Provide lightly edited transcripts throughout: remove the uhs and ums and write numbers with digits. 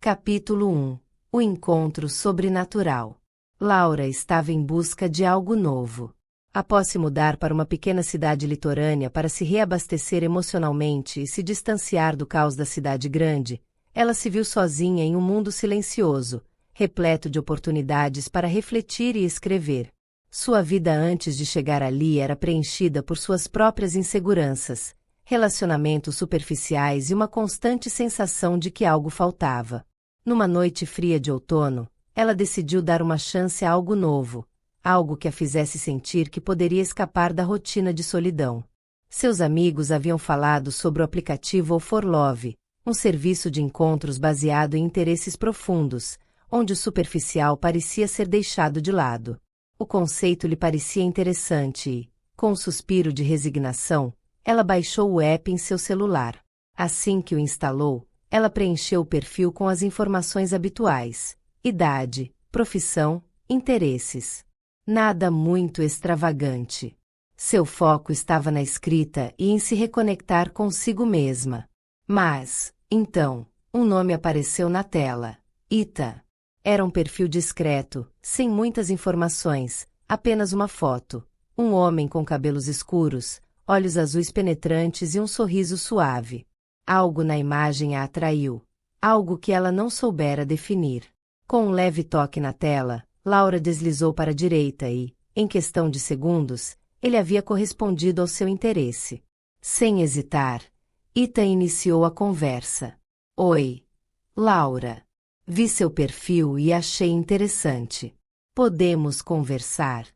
Capítulo 1. O encontro sobrenatural. Laura estava em busca de algo novo. Após se mudar para uma pequena cidade litorânea para se reabastecer emocionalmente e se distanciar do caos da cidade grande, ela se viu sozinha em um mundo silencioso, repleto de oportunidades para refletir e escrever. Sua vida antes de chegar ali era preenchida por suas próprias inseguranças, relacionamentos superficiais e uma constante sensação de que algo faltava. Numa noite fria de outono, ela decidiu dar uma chance a algo novo, algo que a fizesse sentir que poderia escapar da rotina de solidão. Seus amigos haviam falado sobre o aplicativo For Love, um serviço de encontros baseado em interesses profundos, onde o superficial parecia ser deixado de lado. O conceito lhe parecia interessante e, com um suspiro de resignação, ela baixou o app em seu celular. Assim que o instalou, ela preencheu o perfil com as informações habituais: idade, profissão, interesses. Nada muito extravagante. Seu foco estava na escrita e em se reconectar consigo mesma. Mas, então, um nome apareceu na tela: Ita. Era um perfil discreto, sem muitas informações, apenas uma foto. Um homem com cabelos escuros, olhos azuis penetrantes e um sorriso suave. Algo na imagem a atraiu, algo que ela não soubera definir. Com um leve toque na tela, Laura deslizou para a direita e, em questão de segundos, ele havia correspondido ao seu interesse. Sem hesitar, Ita iniciou a conversa. Oi, Laura. Vi seu perfil e achei interessante. Podemos conversar?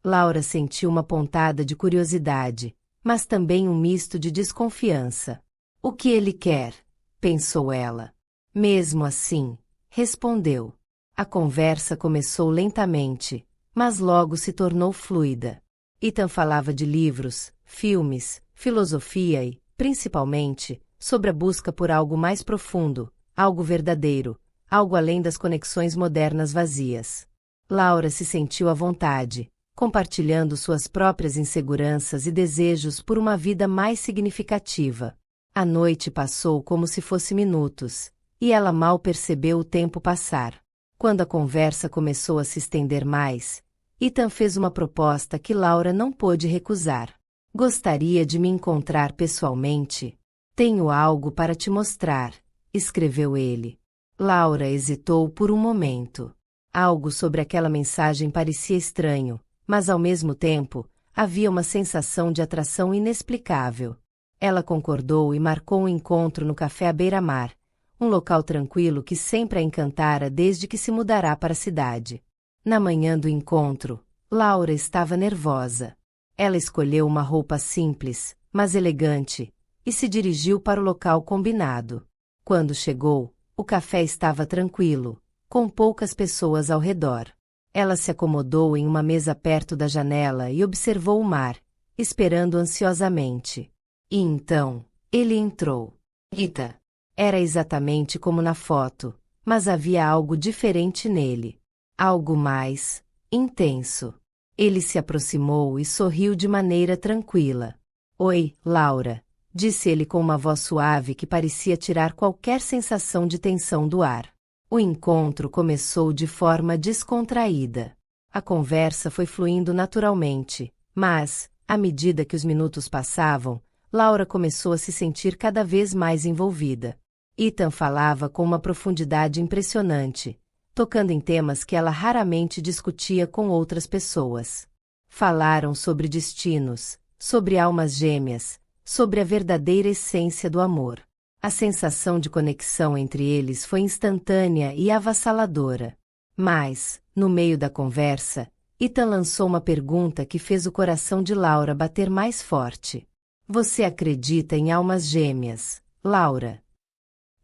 Laura sentiu uma pontada de curiosidade, mas também um misto de desconfiança. O que ele quer? Pensou ela. Mesmo assim, respondeu. A conversa começou lentamente, mas logo se tornou fluida. Ethan falava de livros, filmes, filosofia e, principalmente, sobre a busca por algo mais profundo, algo verdadeiro, algo além das conexões modernas vazias. Laura se sentiu à vontade, compartilhando suas próprias inseguranças e desejos por uma vida mais significativa. A noite passou como se fosse minutos, e ela mal percebeu o tempo passar. Quando a conversa começou a se estender mais, Ethan fez uma proposta que Laura não pôde recusar. Gostaria de me encontrar pessoalmente? Tenho algo para te mostrar, escreveu ele. Laura hesitou por um momento. Algo sobre aquela mensagem parecia estranho, mas ao mesmo tempo, havia uma sensação de atração inexplicável. Ela concordou e marcou um encontro no café à beira-mar, um local tranquilo que sempre a encantara desde que se mudará para a cidade. Na manhã do encontro, Laura estava nervosa. Ela escolheu uma roupa simples, mas elegante, e se dirigiu para o local combinado. Quando chegou, o café estava tranquilo, com poucas pessoas ao redor. Ela se acomodou em uma mesa perto da janela e observou o mar, esperando ansiosamente. E então, ele entrou. Ita. Era exatamente como na foto, mas havia algo diferente nele. Algo mais intenso. Ele se aproximou e sorriu de maneira tranquila. Oi, Laura, disse ele com uma voz suave que parecia tirar qualquer sensação de tensão do ar. O encontro começou de forma descontraída. A conversa foi fluindo naturalmente, mas, à medida que os minutos passavam, Laura começou a se sentir cada vez mais envolvida. Ethan falava com uma profundidade impressionante, tocando em temas que ela raramente discutia com outras pessoas. Falaram sobre destinos, sobre almas gêmeas, sobre a verdadeira essência do amor. A sensação de conexão entre eles foi instantânea e avassaladora. Mas, no meio da conversa, Ethan lançou uma pergunta que fez o coração de Laura bater mais forte. Você acredita em almas gêmeas, Laura?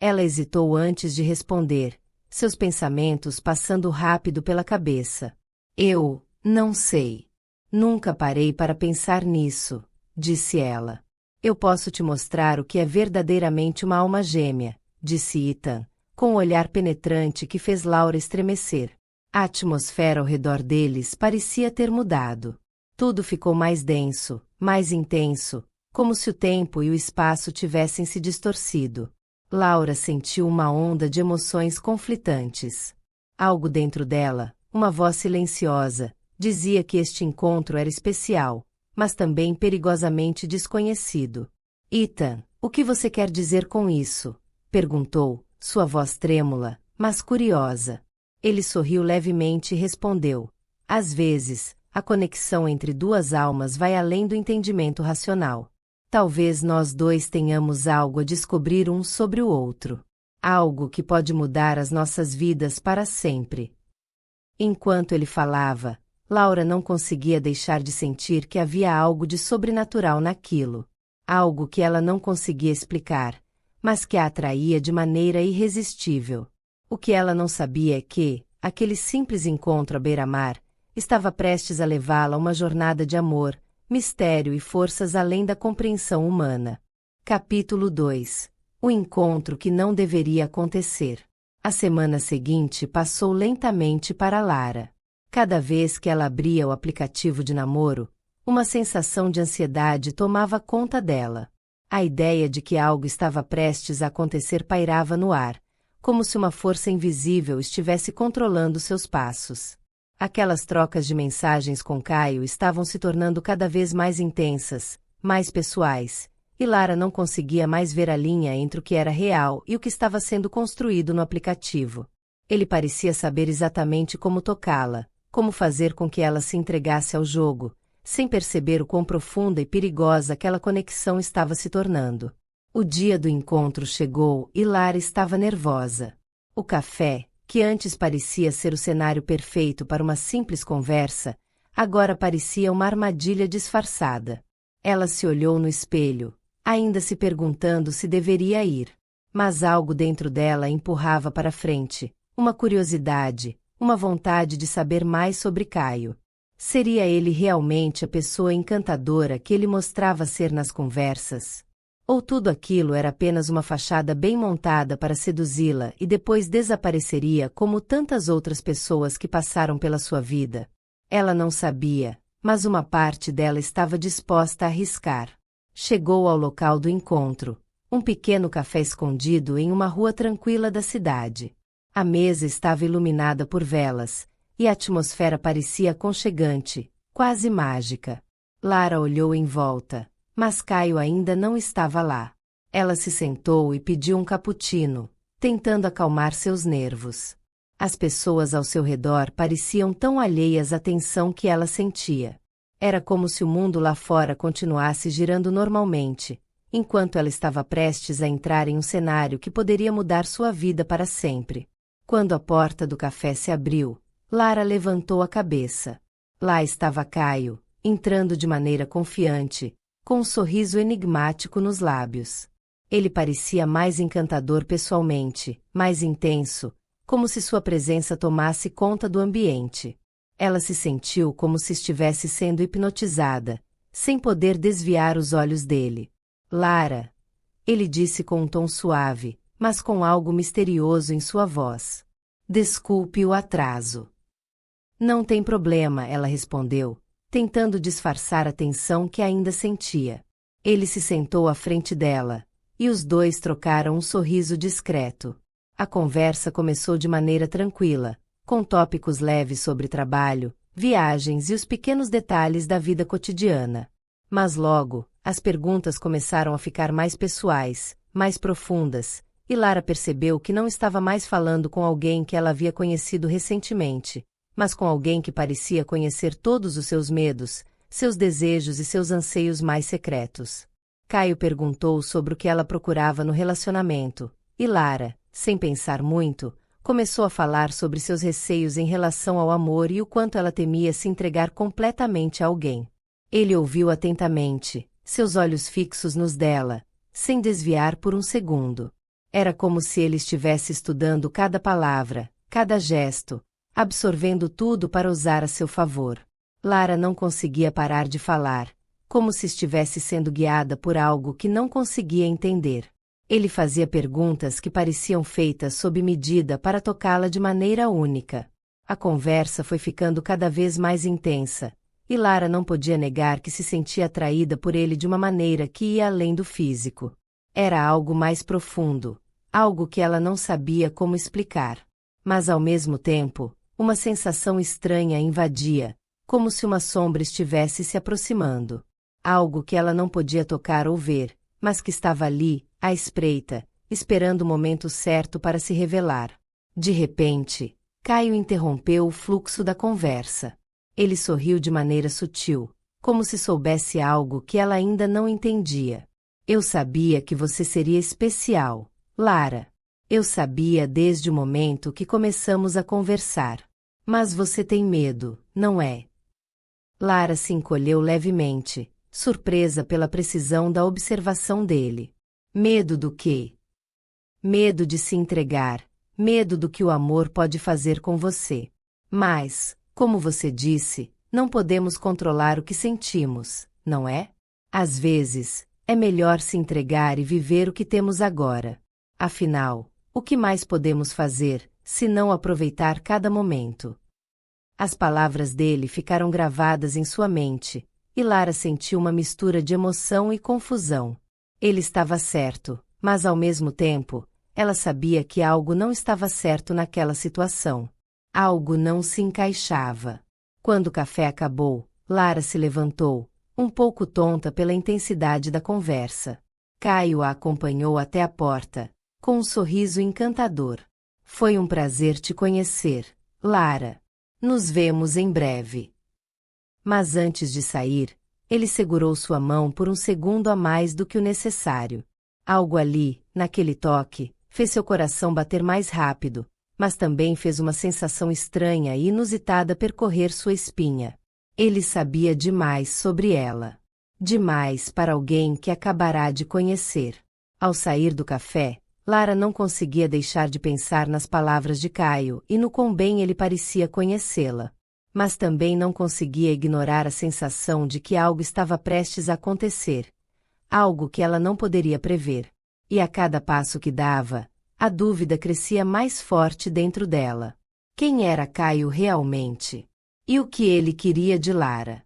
Ela hesitou antes de responder, seus pensamentos passando rápido pela cabeça. Eu não sei. Nunca parei para pensar nisso, disse ela. Eu posso te mostrar o que é verdadeiramente uma alma gêmea, disse Ethan, com um olhar penetrante que fez Laura estremecer. A atmosfera ao redor deles parecia ter mudado. Tudo ficou mais denso, mais intenso, como se o tempo e o espaço tivessem se distorcido. Laura sentiu uma onda de emoções conflitantes. Algo dentro dela, uma voz silenciosa, dizia que este encontro era especial, mas também perigosamente desconhecido. Ethan, o que você quer dizer com isso? Perguntou, sua voz trêmula, mas curiosa. Ele sorriu levemente e respondeu: às vezes, a conexão entre duas almas vai além do entendimento racional. Talvez nós dois tenhamos algo a descobrir um sobre o outro. Algo que pode mudar as nossas vidas para sempre. Enquanto ele falava, Laura não conseguia deixar de sentir que havia algo de sobrenatural naquilo. Algo que ela não conseguia explicar, mas que a atraía de maneira irresistível. O que ela não sabia é que, aquele simples encontro à beira-mar, estava prestes a levá-la a uma jornada de amor, mistério e forças além da compreensão humana. Capítulo 2. O encontro que não deveria acontecer. A semana seguinte passou lentamente para Lara. Cada vez que ela abria o aplicativo de namoro, uma sensação de ansiedade tomava conta dela. A ideia de que algo estava prestes a acontecer pairava no ar, como se uma força invisível estivesse controlando seus passos. Aquelas trocas de mensagens com Caio estavam se tornando cada vez mais intensas, mais pessoais, e Lara não conseguia mais ver a linha entre o que era real e o que estava sendo construído no aplicativo. Ele parecia saber exatamente como tocá-la, como fazer com que ela se entregasse ao jogo, sem perceber o quão profunda e perigosa aquela conexão estava se tornando. O dia do encontro chegou e Lara estava nervosa. O café, que antes parecia ser o cenário perfeito para uma simples conversa, agora parecia uma armadilha disfarçada. Ela se olhou no espelho, ainda se perguntando se deveria ir. Mas algo dentro dela a empurrava para frente, uma curiosidade, uma vontade de saber mais sobre Caio. Seria ele realmente a pessoa encantadora que ele mostrava ser nas conversas? Ou tudo aquilo era apenas uma fachada bem montada para seduzi-la e depois desapareceria como tantas outras pessoas que passaram pela sua vida? Ela não sabia, mas uma parte dela estava disposta a arriscar. Chegou ao local do encontro, um pequeno café escondido em uma rua tranquila da cidade. A mesa estava iluminada por velas, e a atmosfera parecia aconchegante, quase mágica. Lara olhou em volta, mas Caio ainda não estava lá. Ela se sentou e pediu um cappuccino, tentando acalmar seus nervos. As pessoas ao seu redor pareciam tão alheias à tensão que ela sentia. Era como se o mundo lá fora continuasse girando normalmente, enquanto ela estava prestes a entrar em um cenário que poderia mudar sua vida para sempre. Quando a porta do café se abriu, Lara levantou a cabeça. Lá estava Caio, entrando de maneira confiante, com um sorriso enigmático nos lábios. Ele parecia mais encantador pessoalmente, mais intenso, como se sua presença tomasse conta do ambiente. Ela se sentiu como se estivesse sendo hipnotizada, sem poder desviar os olhos dele. Lara, ele disse com um tom suave, mas com algo misterioso em sua voz. Desculpe o atraso. Não tem problema, ela respondeu, tentando disfarçar a tensão que ainda sentia. Ele se sentou à frente dela, e os dois trocaram um sorriso discreto. A conversa começou de maneira tranquila, com tópicos leves sobre trabalho, viagens e os pequenos detalhes da vida cotidiana. Mas logo, as perguntas começaram a ficar mais pessoais, mais profundas, e Lara percebeu que não estava mais falando com alguém que ela havia conhecido recentemente, mas com alguém que parecia conhecer todos os seus medos, seus desejos e seus anseios mais secretos. Caio perguntou sobre o que ela procurava no relacionamento, e Lara, sem pensar muito, começou a falar sobre seus receios em relação ao amor e o quanto ela temia se entregar completamente a alguém. Ele ouviu atentamente, seus olhos fixos nos dela, sem desviar por um segundo. Era como se ele estivesse estudando cada palavra, cada gesto, absorvendo tudo para usar a seu favor. Lara não conseguia parar de falar, como se estivesse sendo guiada por algo que não conseguia entender. Ele fazia perguntas que pareciam feitas sob medida para tocá-la de maneira única. A conversa foi ficando cada vez mais intensa, e Lara não podia negar que se sentia atraída por ele de uma maneira que ia além do físico. Era algo mais profundo, algo que ela não sabia como explicar. Mas ao mesmo tempo, uma sensação estranha a invadia, como se uma sombra estivesse se aproximando. Algo que ela não podia tocar ou ver, mas que estava ali, à espreita, esperando o momento certo para se revelar. De repente, Caio interrompeu o fluxo da conversa. Ele sorriu de maneira sutil, como se soubesse algo que ela ainda não entendia. Eu sabia que você seria especial, Lara. Eu sabia desde o momento que começamos a conversar. Mas você tem medo, não é? Lara se encolheu levemente, surpresa pela precisão da observação dele. Medo do quê? Medo de se entregar, medo do que o amor pode fazer com você. Mas, como você disse, não podemos controlar o que sentimos, não é? Às vezes, é melhor se entregar e viver o que temos agora. Afinal, o que mais podemos fazer, se não aproveitar cada momento? As palavras dele ficaram gravadas em sua mente, e Lara sentiu uma mistura de emoção e confusão. Ele estava certo, mas ao mesmo tempo, ela sabia que algo não estava certo naquela situação. Algo não se encaixava. Quando o café acabou, Lara se levantou, um pouco tonta pela intensidade da conversa. Caio a acompanhou até a porta, com um sorriso encantador. Foi um prazer te conhecer, Lara. Nos vemos em breve. Mas antes de sair, ele segurou sua mão por um segundo a mais do que o necessário. Algo ali, naquele toque, fez seu coração bater mais rápido, mas também fez uma sensação estranha e inusitada percorrer sua espinha. Ele sabia demais sobre ela. Demais para alguém que acabará de conhecer. Ao sair do café, Lara não conseguia deixar de pensar nas palavras de Caio e no quão bem ele parecia conhecê-la. Mas também não conseguia ignorar a sensação de que algo estava prestes a acontecer. Algo que ela não poderia prever. E a cada passo que dava, a dúvida crescia mais forte dentro dela. Quem era Caio realmente? E o que ele queria de Lara?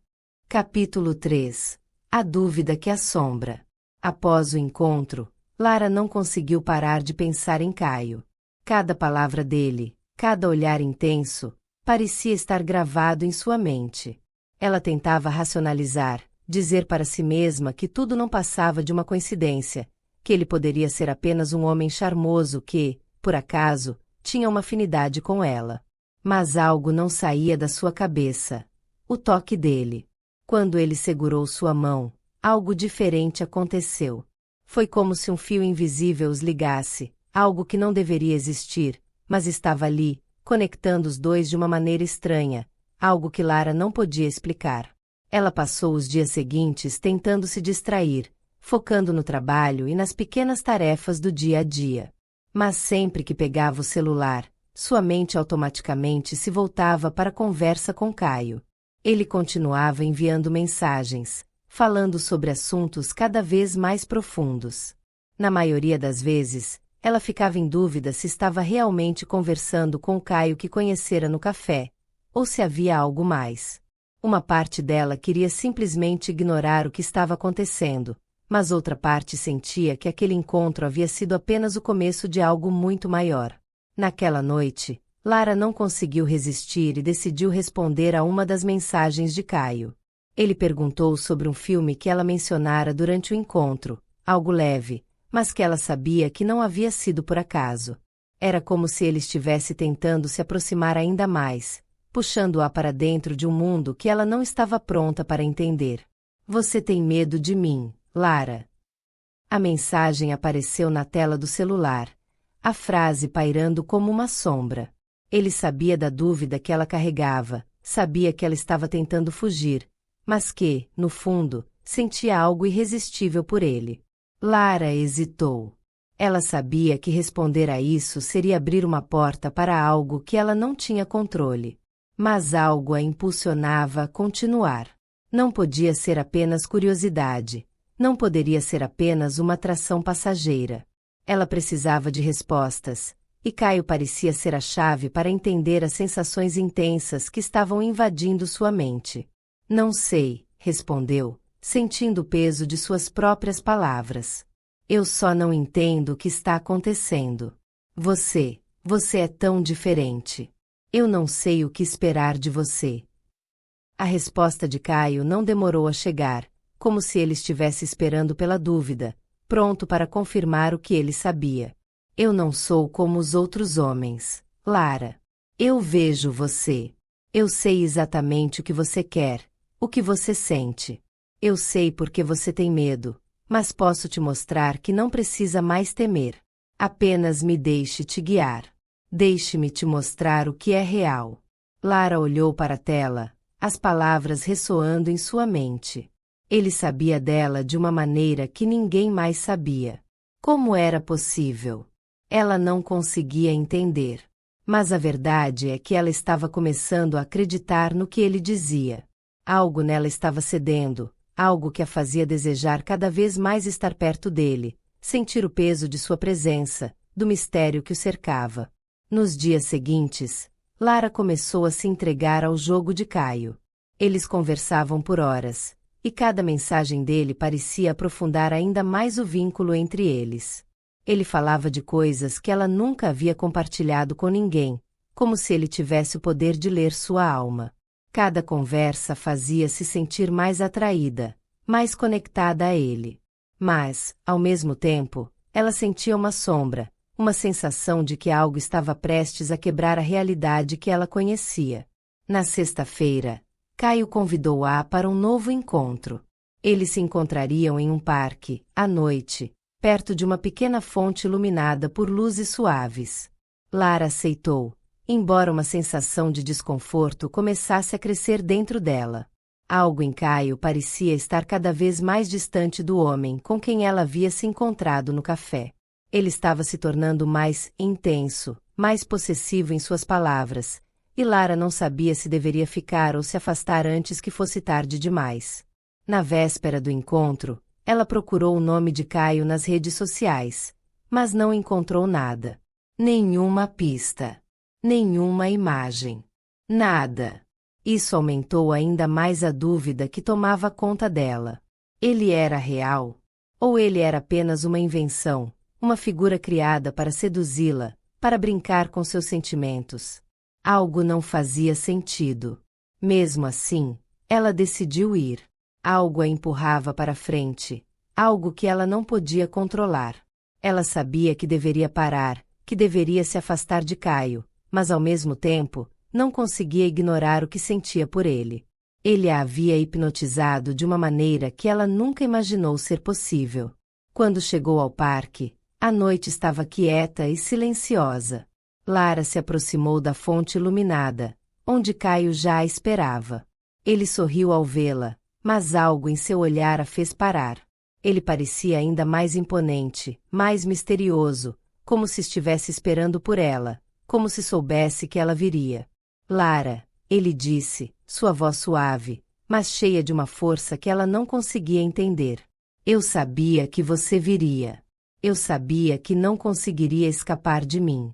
Capítulo 3. A dúvida que assombra. Após o encontro, Lara não conseguiu parar de pensar em Caio. Cada palavra dele, cada olhar intenso, parecia estar gravado em sua mente. Ela tentava racionalizar, dizer para si mesma que tudo não passava de uma coincidência, que ele poderia ser apenas um homem charmoso que, por acaso, tinha uma afinidade com ela. Mas algo não saía da sua cabeça. O toque dele. Quando ele segurou sua mão, algo diferente aconteceu. Foi como se um fio invisível os ligasse, algo que não deveria existir, mas estava ali, conectando os dois de uma maneira estranha, algo que Lara não podia explicar. Ela passou os dias seguintes tentando se distrair, focando no trabalho e nas pequenas tarefas do dia a dia. Mas sempre que pegava o celular, sua mente automaticamente se voltava para a conversa com Caio. Ele continuava enviando mensagens, falando sobre assuntos cada vez mais profundos. Na maioria das vezes, ela ficava em dúvida se estava realmente conversando com o Caio que conhecera no café, ou se havia algo mais. Uma parte dela queria simplesmente ignorar o que estava acontecendo, mas outra parte sentia que aquele encontro havia sido apenas o começo de algo muito maior. Naquela noite, Lara não conseguiu resistir e decidiu responder a uma das mensagens de Caio. Ele perguntou sobre um filme que ela mencionara durante o encontro, algo leve, mas que ela sabia que não havia sido por acaso. Era como se ele estivesse tentando se aproximar ainda mais, puxando-a para dentro de um mundo que ela não estava pronta para entender. Você tem medo de mim, Lara? A mensagem apareceu na tela do celular, a frase pairando como uma sombra. Ele sabia da dúvida que ela carregava, sabia que ela estava tentando fugir, mas que, no fundo, sentia algo irresistível por ele. Lara hesitou. Ela sabia que responder a isso seria abrir uma porta para algo que ela não tinha controle. Mas algo a impulsionava a continuar. Não podia ser apenas curiosidade. Não poderia ser apenas uma atração passageira. Ela precisava de respostas, e Caio parecia ser a chave para entender as sensações intensas que estavam invadindo sua mente. Não sei, respondeu, sentindo o peso de suas próprias palavras. Eu só não entendo o que está acontecendo. Você é tão diferente. Eu não sei o que esperar de você. A resposta de Caio não demorou a chegar, como se ele estivesse esperando pela dúvida, pronto para confirmar o que ele sabia. Eu não sou como os outros homens, Lara. Eu vejo você. Eu sei exatamente o que você quer, o que você sente. Eu sei porque você tem medo, mas posso te mostrar que não precisa mais temer. Apenas me deixe te guiar. Deixe-me te mostrar o que é real. Lara olhou para a tela, as palavras ressoando em sua mente. Ele sabia dela de uma maneira que ninguém mais sabia. Como era possível? Ela não conseguia entender. Mas a verdade é que ela estava começando a acreditar no que ele dizia. Algo nela estava cedendo, algo que a fazia desejar cada vez mais estar perto dele, sentir o peso de sua presença, do mistério que o cercava. Nos dias seguintes, Lara começou a se entregar ao jogo de Caio. Eles conversavam por horas, e cada mensagem dele parecia aprofundar ainda mais o vínculo entre eles. Ele falava de coisas que ela nunca havia compartilhado com ninguém, como se ele tivesse o poder de ler sua alma. Cada conversa fazia-se sentir mais atraída, mais conectada a ele. Mas, ao mesmo tempo, ela sentia uma sombra, uma sensação de que algo estava prestes a quebrar a realidade que ela conhecia. Na sexta-feira, Caio convidou-a para um novo encontro. Eles se encontrariam em um parque, à noite, perto de uma pequena fonte iluminada por luzes suaves. Lara aceitou, embora uma sensação de desconforto começasse a crescer dentro dela. Algo em Caio parecia estar cada vez mais distante do homem com quem ela havia se encontrado no café. Ele estava se tornando mais intenso, mais possessivo em suas palavras, e Lara não sabia se deveria ficar ou se afastar antes que fosse tarde demais. Na véspera do encontro, ela procurou o nome de Caio nas redes sociais, mas não encontrou nada. Nenhuma pista. Nenhuma imagem. Nada. Isso aumentou ainda mais a dúvida que tomava conta dela. Ele era real? Ou ele era apenas uma invenção, uma figura criada para seduzi-la, para brincar com seus sentimentos? Algo não fazia sentido. Mesmo assim, ela decidiu ir. Algo a empurrava para frente, algo que ela não podia controlar. Ela sabia que deveria parar, que deveria se afastar de Caio, mas ao mesmo tempo, não conseguia ignorar o que sentia por ele. Ele a havia hipnotizado de uma maneira que ela nunca imaginou ser possível. Quando chegou ao parque, a noite estava quieta e silenciosa. Lara se aproximou da fonte iluminada, onde Caio já a esperava. Ele sorriu ao vê-la, mas algo em seu olhar a fez parar. Ele parecia ainda mais imponente, mais misterioso, como se estivesse esperando por ela, como se soubesse que ela viria. Lara, ele disse, sua voz suave, mas cheia de uma força que ela não conseguia entender. Eu sabia que você viria. Eu sabia que não conseguiria escapar de mim.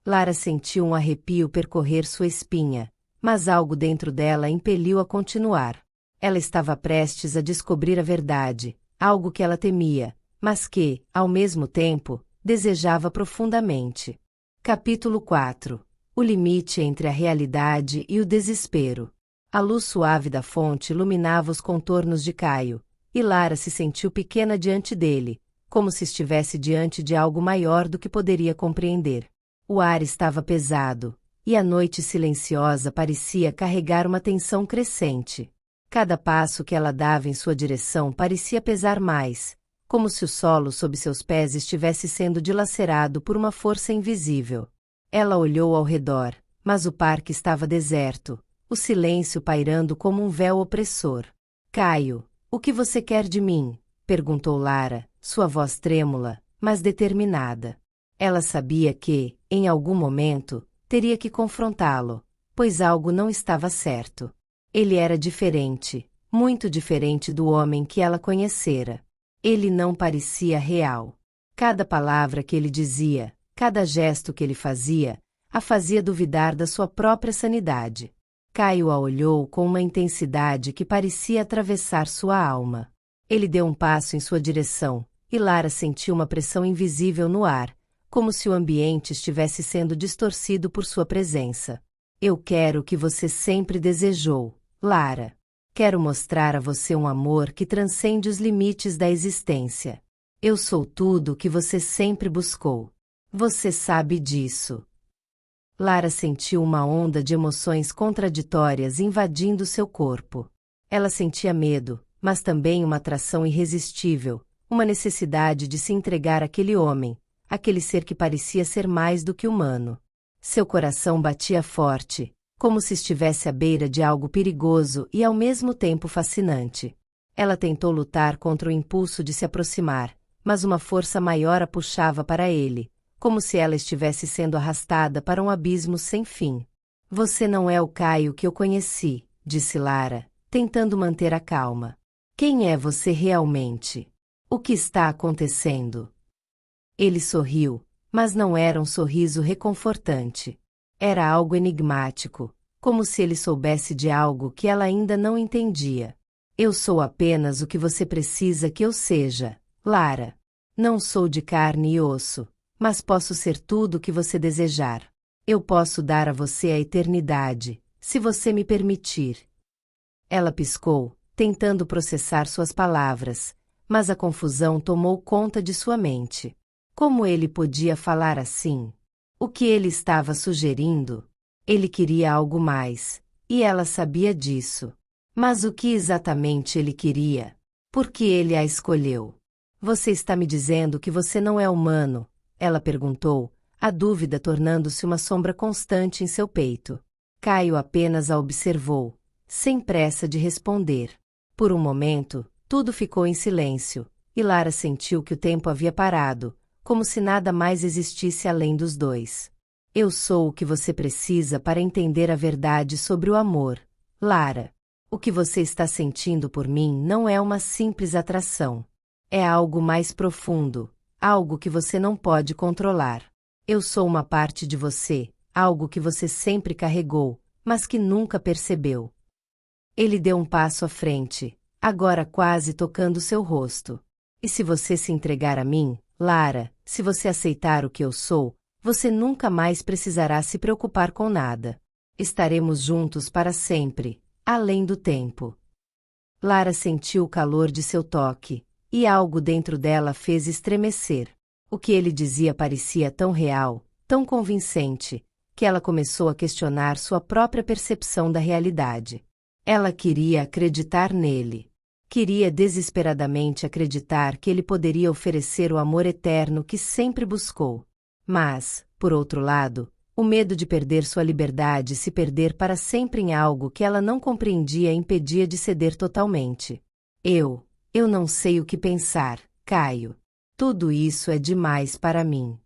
Lara sentiu um arrepio percorrer sua espinha, mas algo dentro dela impeliu a continuar. Ela estava prestes a descobrir a verdade, algo que ela temia, mas que, ao mesmo tempo, desejava profundamente. Capítulo 4. O limite entre a realidade e o desespero. A luz suave da fonte iluminava os contornos de Caio, e Lara se sentiu pequena diante dele, como se estivesse diante de algo maior do que poderia compreender. O ar estava pesado, e a noite silenciosa parecia carregar uma tensão crescente. Cada passo que ela dava em sua direção parecia pesar mais, como se o solo sob seus pés estivesse sendo dilacerado por uma força invisível. Ela olhou ao redor, mas o parque estava deserto, o silêncio pairando como um véu opressor. Caio, o que você quer de mim? Perguntou Lara, sua voz trêmula, mas determinada. Ela sabia que, em algum momento, teria que confrontá-lo, pois algo não estava certo. Ele era diferente, muito diferente do homem que ela conhecera. Ele não parecia real. Cada palavra que ele dizia, cada gesto que ele fazia, a fazia duvidar da sua própria sanidade. Caio a olhou com uma intensidade que parecia atravessar sua alma. Ele deu um passo em sua direção, e Lara sentiu uma pressão invisível no ar, como se o ambiente estivesse sendo distorcido por sua presença. Eu quero o que você sempre desejou, Lara. Quero mostrar a você um amor que transcende os limites da existência. Eu sou tudo o que você sempre buscou. Você sabe disso. Lara sentiu uma onda de emoções contraditórias invadindo seu corpo. Ela sentia medo, mas também uma atração irresistível, uma necessidade de se entregar àquele homem, aquele ser que parecia ser mais do que humano. Seu coração batia forte, como se estivesse à beira de algo perigoso e ao mesmo tempo fascinante. Ela tentou lutar contra o impulso de se aproximar, mas uma força maior a puxava para ele, como se ela estivesse sendo arrastada para um abismo sem fim. Você não é o Caio que eu conheci, disse Lara, tentando manter a calma. Quem é você realmente? O que está acontecendo? Ele sorriu, mas não era um sorriso reconfortante. Era algo enigmático, como se ele soubesse de algo que ela ainda não entendia. Eu sou apenas o que você precisa que eu seja, Lara. Não sou de carne e osso, mas posso ser tudo o que você desejar. Eu posso dar a você a eternidade, se você me permitir. Ela piscou, tentando processar suas palavras, mas a confusão tomou conta de sua mente. Como ele podia falar assim? O que ele estava sugerindo? Ele queria algo mais, e ela sabia disso. Mas o que exatamente ele queria? Por que ele a escolheu? Você está me dizendo que você não é humano? Ela perguntou, a dúvida tornando-se uma sombra constante em seu peito. Caio apenas a observou, sem pressa de responder. Por um momento, tudo ficou em silêncio, e Lara sentiu que o tempo havia parado, como se nada mais existisse além dos dois. Eu sou o que você precisa para entender a verdade sobre o amor, Lara. O que você está sentindo por mim não é uma simples atração. É algo mais profundo, algo que você não pode controlar. Eu sou uma parte de você, algo que você sempre carregou, mas que nunca percebeu. Ele deu um passo à frente, agora quase tocando seu rosto. E se você se entregar a mim, Lara, se você aceitar o que eu sou, você nunca mais precisará se preocupar com nada. Estaremos juntos para sempre, além do tempo. Lara sentiu o calor de seu toque, e algo dentro dela fez estremecer. O que ele dizia parecia tão real, tão convincente, que ela começou a questionar sua própria percepção da realidade. Ela queria acreditar nele. Queria desesperadamente acreditar que ele poderia oferecer o amor eterno que sempre buscou. Mas, por outro lado, o medo de perder sua liberdade e se perder para sempre em algo que ela não compreendia impedia de ceder totalmente. Eu não sei o que pensar, Caio. Tudo isso é demais para mim.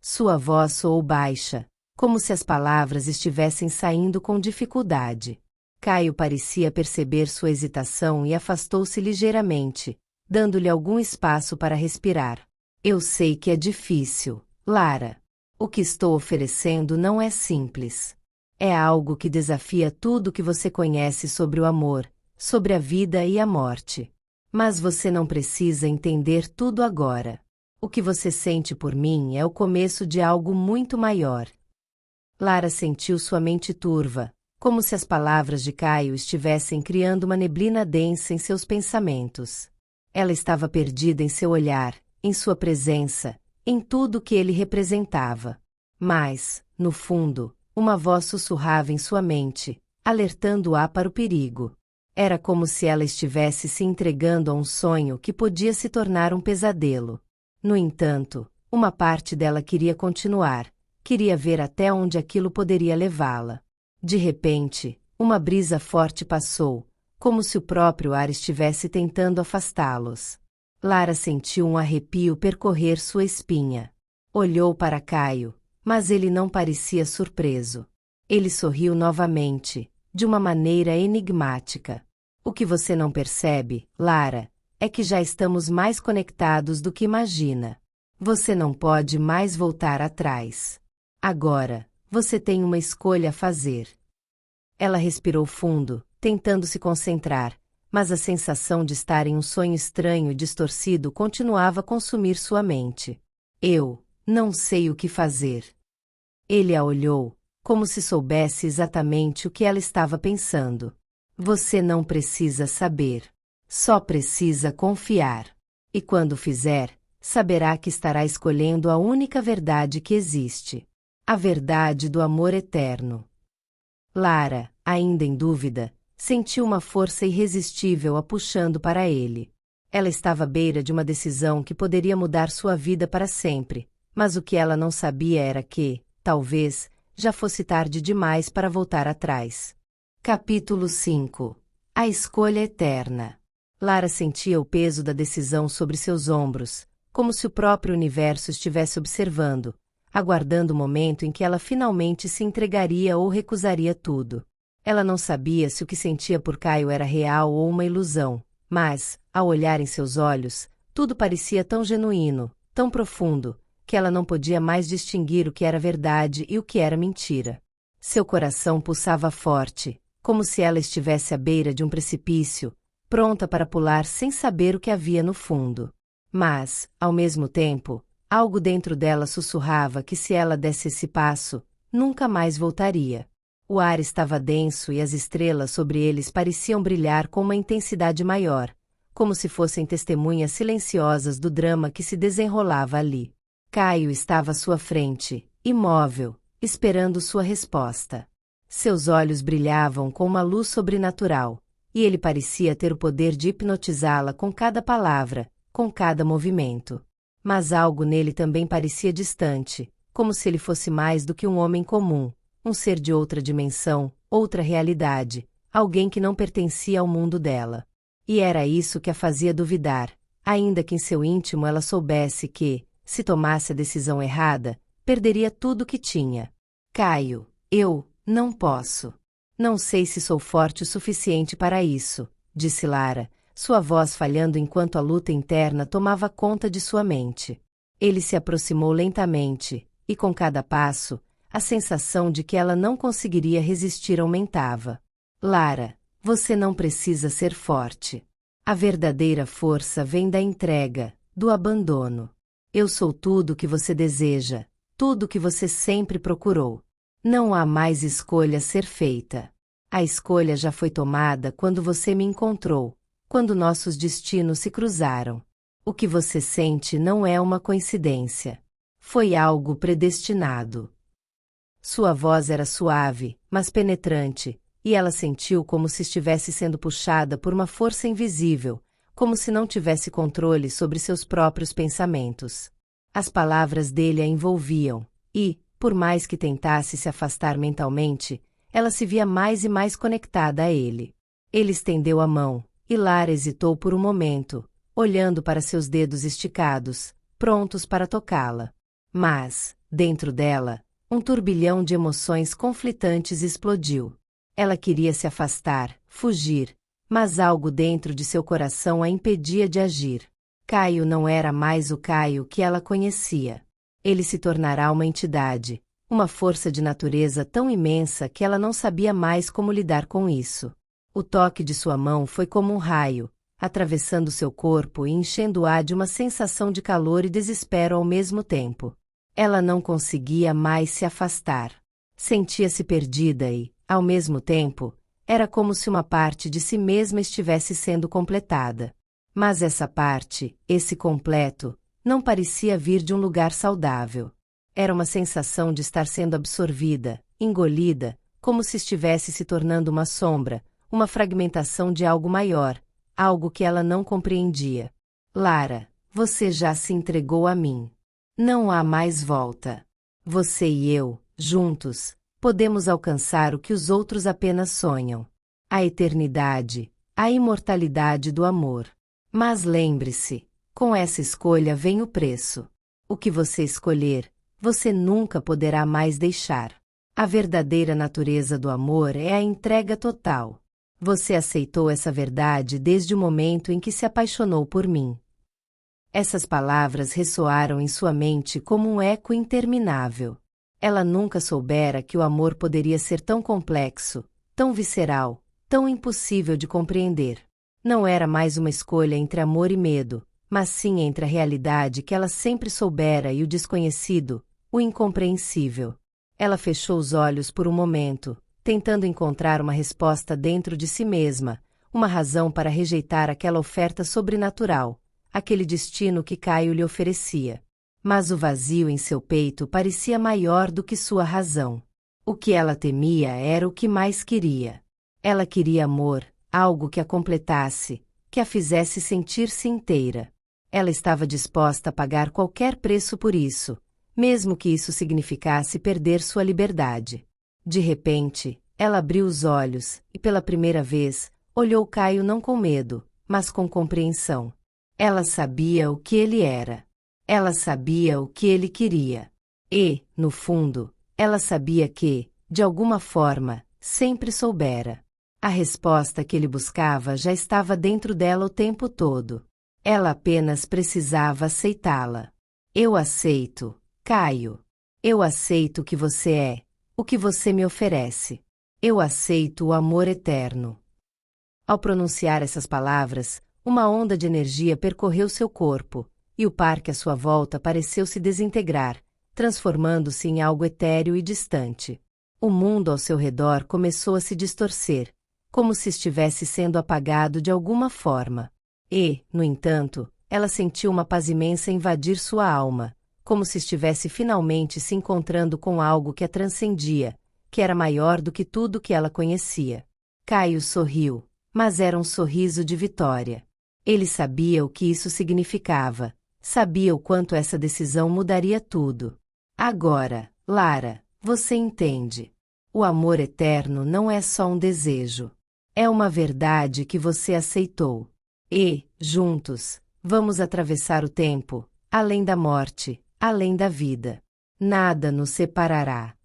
Sua voz soou baixa, como se as palavras estivessem saindo com dificuldade. Caio parecia perceber sua hesitação e afastou-se ligeiramente, dando-lhe algum espaço para respirar. Eu sei que é difícil, Lara. O que estou oferecendo não é simples. É algo que desafia tudo que você conhece sobre o amor, sobre a vida e a morte. Mas você não precisa entender tudo agora. O que você sente por mim é o começo de algo muito maior. Lara sentiu sua mente turva, como se as palavras de Caio estivessem criando uma neblina densa em seus pensamentos. Ela estava perdida em seu olhar, em sua presença, em tudo o que ele representava. Mas, no fundo, uma voz sussurrava em sua mente, alertando-a para o perigo. Era como se ela estivesse se entregando a um sonho que podia se tornar um pesadelo. No entanto, uma parte dela queria continuar, queria ver até onde aquilo poderia levá-la. De repente, uma brisa forte passou, como se o próprio ar estivesse tentando afastá-los. Lara sentiu um arrepio percorrer sua espinha. Olhou para Caio, mas ele não parecia surpreso. Ele sorriu novamente, de uma maneira enigmática. O que você não percebe, Lara, é que já estamos mais conectados do que imagina. Você não pode mais voltar atrás. Agora, você tem uma escolha a fazer. Ela respirou fundo, tentando se concentrar, mas a sensação de estar em um sonho estranho e distorcido continuava a consumir sua mente. Eu não sei o que fazer. Ele a olhou, como se soubesse exatamente o que ela estava pensando. Você não precisa saber. Só precisa confiar. E quando fizer, saberá que estará escolhendo a única verdade que existe. A verdade do amor eterno. Lara, ainda em dúvida, sentiu uma força irresistível a puxando para ele. Ela estava à beira de uma decisão que poderia mudar sua vida para sempre, mas o que ela não sabia era que, talvez, já fosse tarde demais para voltar atrás. Capítulo 5. A escolha eterna. Lara sentia o peso da decisão sobre seus ombros, como se o próprio universo estivesse observando, aguardando o momento em que ela finalmente se entregaria ou recusaria tudo. Ela não sabia se o que sentia por Caio era real ou uma ilusão, mas, ao olhar em seus olhos, tudo parecia tão genuíno, tão profundo, que ela não podia mais distinguir o que era verdade e o que era mentira. Seu coração pulsava forte, como se ela estivesse à beira de um precipício, pronta para pular sem saber o que havia no fundo. Mas, ao mesmo tempo, algo dentro dela sussurrava que se ela desse esse passo, nunca mais voltaria. O ar estava denso e as estrelas sobre eles pareciam brilhar com uma intensidade maior, como se fossem testemunhas silenciosas do drama que se desenrolava ali. Caio estava à sua frente, imóvel, esperando sua resposta. Seus olhos brilhavam com uma luz sobrenatural, e ele parecia ter o poder de hipnotizá-la com cada palavra, com cada movimento. Mas algo nele também parecia distante, como se ele fosse mais do que um homem comum, um ser de outra dimensão, outra realidade, alguém que não pertencia ao mundo dela. E era isso que a fazia duvidar, ainda que em seu íntimo ela soubesse que, se tomasse a decisão errada, perderia tudo o que tinha. Caio, eu não posso. Não sei se sou forte o suficiente para isso, disse Lara, sua voz falhando enquanto a luta interna tomava conta de sua mente. Ele se aproximou lentamente, e com cada passo, a sensação de que ela não conseguiria resistir aumentava. Lara, você não precisa ser forte. A verdadeira força vem da entrega, do abandono. Eu sou tudo o que você deseja, tudo o que você sempre procurou. Não há mais escolha a ser feita. A escolha já foi tomada quando você me encontrou, quando nossos destinos se cruzaram. O que você sente não é uma coincidência. Foi algo predestinado. Sua voz era suave, mas penetrante, e ela sentiu como se estivesse sendo puxada por uma força invisível, como se não tivesse controle sobre seus próprios pensamentos. As palavras dele a envolviam, e, por mais que tentasse se afastar mentalmente, ela se via mais e mais conectada a ele. Ele estendeu a mão, e Lara hesitou por um momento, olhando para seus dedos esticados, prontos para tocá-la. Mas, dentro dela, um turbilhão de emoções conflitantes explodiu. Ela queria se afastar, fugir, mas algo dentro de seu coração a impedia de agir. Caio não era mais o Caio que ela conhecia. Ele se tornará uma entidade, uma força de natureza tão imensa que ela não sabia mais como lidar com isso. O toque de sua mão foi como um raio, atravessando seu corpo e enchendo-a de uma sensação de calor e desespero ao mesmo tempo. Ela não conseguia mais se afastar. Sentia-se perdida e, ao mesmo tempo, era como se uma parte de si mesma estivesse sendo completada. Mas essa parte, esse completo, não parecia vir de um lugar saudável. Era uma sensação de estar sendo absorvida, engolida, como se estivesse se tornando uma sombra, uma fragmentação de algo maior, algo que ela não compreendia. Lara, você já se entregou a mim. Não há mais volta. Você e eu, juntos, podemos alcançar o que os outros apenas sonham. A eternidade, a imortalidade do amor. Mas lembre-se, com essa escolha vem o preço. O que você escolher, você nunca poderá mais deixar. A verdadeira natureza do amor é a entrega total. Você aceitou essa verdade desde o momento em que se apaixonou por mim. Essas palavras ressoaram em sua mente como um eco interminável. Ela nunca soubera que o amor poderia ser tão complexo, tão visceral, tão impossível de compreender. Não era mais uma escolha entre amor e medo, mas sim entre a realidade que ela sempre soubera e o desconhecido, o incompreensível. Ela fechou os olhos por um momento, tentando encontrar uma resposta dentro de si mesma, uma razão para rejeitar aquela oferta sobrenatural, aquele destino que Caio lhe oferecia. Mas o vazio em seu peito parecia maior do que sua razão. O que ela temia era o que mais queria. Ela queria amor, algo que a completasse, que a fizesse sentir-se inteira. Ela estava disposta a pagar qualquer preço por isso, mesmo que isso significasse perder sua liberdade. De repente, ela abriu os olhos e, pela primeira vez, olhou Caio não com medo, mas com compreensão. Ela sabia o que ele era. Ela sabia o que ele queria. E, no fundo, ela sabia que, de alguma forma, sempre soubera. A resposta que ele buscava já estava dentro dela o tempo todo. Ela apenas precisava aceitá-la. Eu aceito, Caio. Eu aceito o que você é, o que você me oferece. Eu aceito o amor eterno. Ao pronunciar essas palavras, uma onda de energia percorreu seu corpo, e o parque à sua volta pareceu se desintegrar, transformando-se em algo etéreo e distante. O mundo ao seu redor começou a se distorcer, como se estivesse sendo apagado de alguma forma. E, no entanto, ela sentiu uma paz imensa invadir sua alma, como se estivesse finalmente se encontrando com algo que a transcendia, que era maior do que tudo que ela conhecia. Caio sorriu, mas era um sorriso de vitória. Ele sabia o que isso significava, sabia o quanto essa decisão mudaria tudo. Agora, Lara, você entende. O amor eterno não é só um desejo. É uma verdade que você aceitou. E, juntos, vamos atravessar o tempo, além da morte, além da vida. Nada nos separará.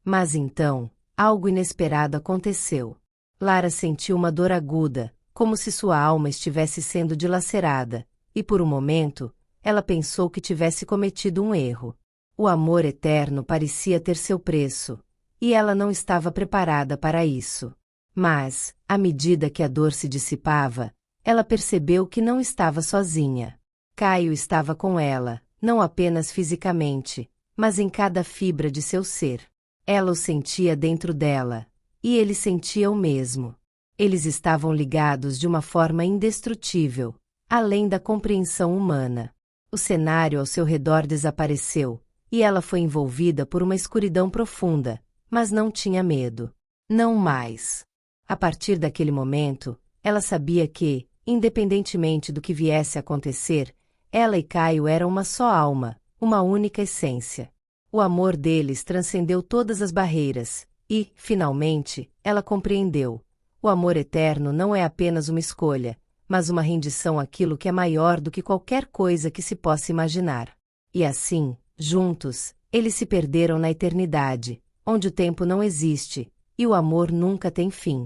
Mas então, algo inesperado aconteceu. Lara sentiu uma dor aguda, como se sua alma estivesse sendo dilacerada, e por um momento, ela pensou que tivesse cometido um erro. O amor eterno parecia ter seu preço, e ela não estava preparada para isso. Mas, à medida que a dor se dissipava, ela percebeu que não estava sozinha. Caio estava com ela, não apenas fisicamente, mas em cada fibra de seu ser. Ela o sentia dentro dela, e ele sentia o mesmo. Eles estavam ligados de uma forma indestrutível, além da compreensão humana. O cenário ao seu redor desapareceu, e ela foi envolvida por uma escuridão profunda, mas não tinha medo. Não mais. A partir daquele momento, ela sabia que, independentemente do que viesse a acontecer, ela e Caio eram uma só alma, uma única essência. O amor deles transcendeu todas as barreiras, e, finalmente, ela compreendeu. O amor eterno não é apenas uma escolha, mas uma rendição àquilo que é maior do que qualquer coisa que se possa imaginar. E assim, juntos, eles se perderam na eternidade, onde o tempo não existe, e o amor nunca tem fim.